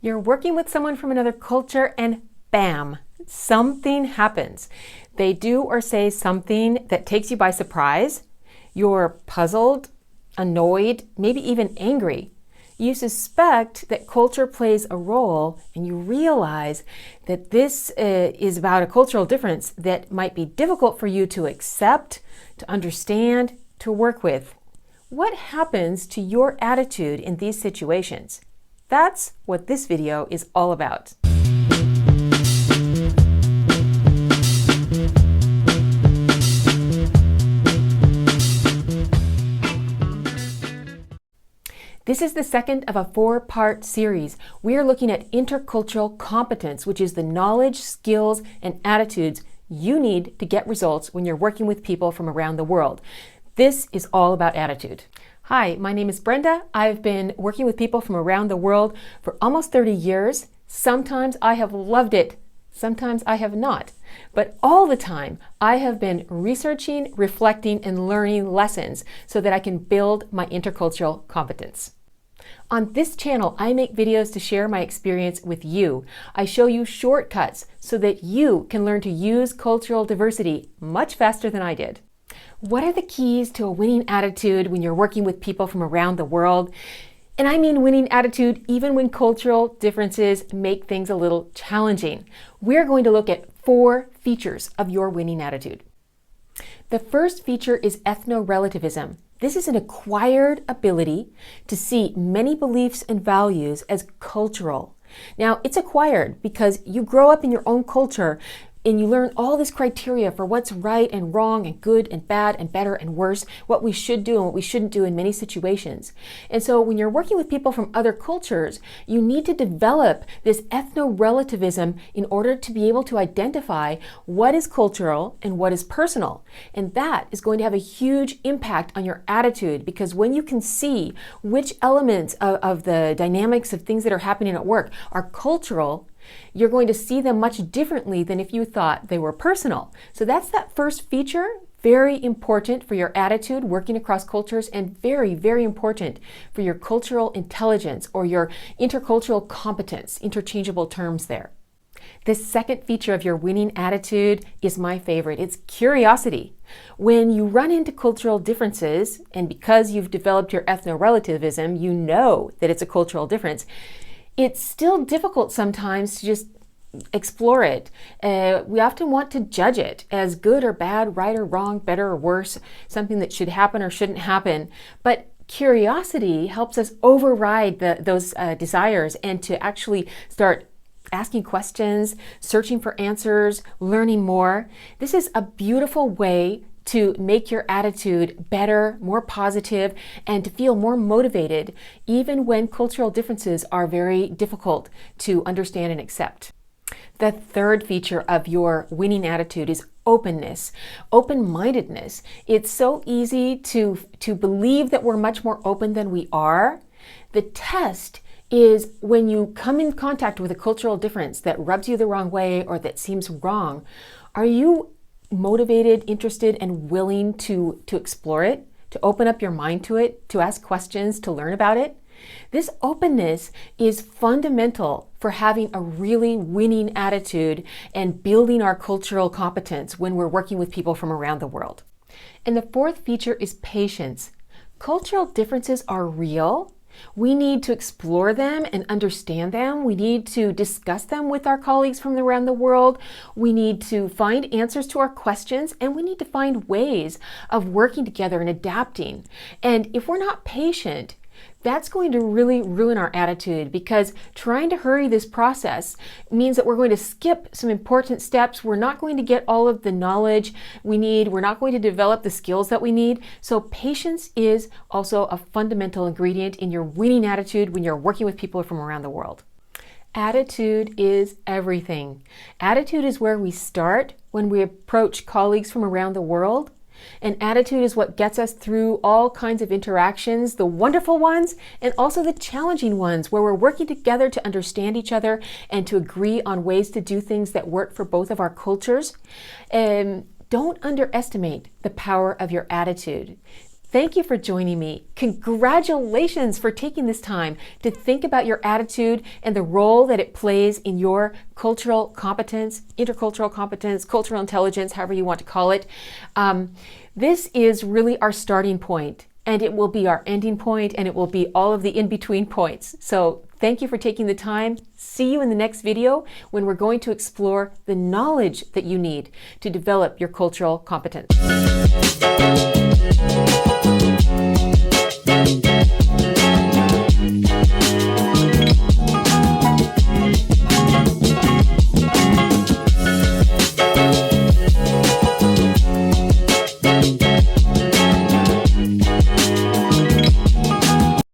You're working with someone from another culture and bam, something happens. They do or say something that takes you by surprise. You're puzzled, annoyed, maybe even angry. You suspect that culture plays a role, and you realize that this is about a cultural difference that might be difficult for you to accept, to understand, to work with. What happens to your attitude in these situations? That's what this video is all about. This is the second of a 4-part series. We are looking at intercultural competence, which is the knowledge, skills, and attitudes you need to get results when you're working with people from around the world. This is all about attitude. Hi, my name is Brenda. I've been working with people from around the world for almost 30 years. Sometimes I have loved it. Sometimes I have not. But all the time, I have been researching, reflecting, and learning lessons so that I can build my intercultural competence. On this channel, I make videos to share my experience with you. I show you shortcuts so that you can learn to use cultural diversity much faster than I did. What are the keys to a winning attitude when you're working with people from around the world? And I mean winning attitude even when cultural differences make things a little challenging. We're going to look at 4 features of your winning attitude. The first feature is ethno-relativism. This is an acquired ability to see many beliefs and values as cultural. Now, it's acquired because you grow up in your own culture and you learn all this criteria for what's right and wrong and good and bad and better and worse, what we should do and what we shouldn't do in many situations. And so when you're working with people from other cultures, you need to develop this ethno-relativism in order to be able to identify what is cultural and what is personal. And that is going to have a huge impact on your attitude, because when you can see which elements of the dynamics of things that are happening at work are cultural, you're going to see them much differently than if you thought they were personal. So that's that first feature, very important for your attitude working across cultures, and very, very important for your cultural intelligence or your intercultural competence, interchangeable terms there. The second feature of your winning attitude is my favorite. It's curiosity. When you run into cultural differences, and because you've developed your ethno-relativism, you know that it's a cultural difference, it's still difficult sometimes to just explore it. We often want to judge it as good or bad, right or wrong, better or worse, something that should happen or shouldn't happen. But curiosity helps us override those desires and to actually start asking questions, searching for answers, learning more. This is a beautiful way to make your attitude better, more positive, and to feel more motivated, even when cultural differences are very difficult to understand and accept. The third feature of your winning attitude is openness, open-mindedness. It's so easy to believe that we're much more open than we are. The test is when you come in contact with a cultural difference that rubs you the wrong way or that seems wrong, are you motivated, interested, and willing to explore it, to open up your mind to it, to ask questions, to learn about it? This openness is fundamental for having a really winning attitude and building our cultural competence when we're working with people from around the world. And the fourth feature is patience. Cultural differences are real. We need to explore them and understand them. We need to discuss them with our colleagues from around the world. We need to find answers to our questions, and we need to find ways of working together and adapting. And if we're not patient, that's going to really ruin our attitude, because trying to hurry this process means that we're going to skip some important steps. We're not going to get all of the knowledge we need. We're not going to develop the skills that we need. So patience is also a fundamental ingredient in your winning attitude when you're working with people from around the world. Attitude is everything. Attitude is where we start when we approach colleagues from around the world. And attitude is what gets us through all kinds of interactions, the wonderful ones and also the challenging ones, where we're working together to understand each other and to agree on ways to do things that work for both of our cultures. Don't underestimate the power of your attitude. Thank you for joining me. Congratulations for taking this time to think about your attitude and the role that it plays in your cultural competence, intercultural competence, cultural intelligence, however you want to call it. This is really our starting point, and it will be our ending point, and it will be all of the in-between points. So thank you for taking the time. See you in the next video when we're going to explore the knowledge that you need to develop your cultural competence.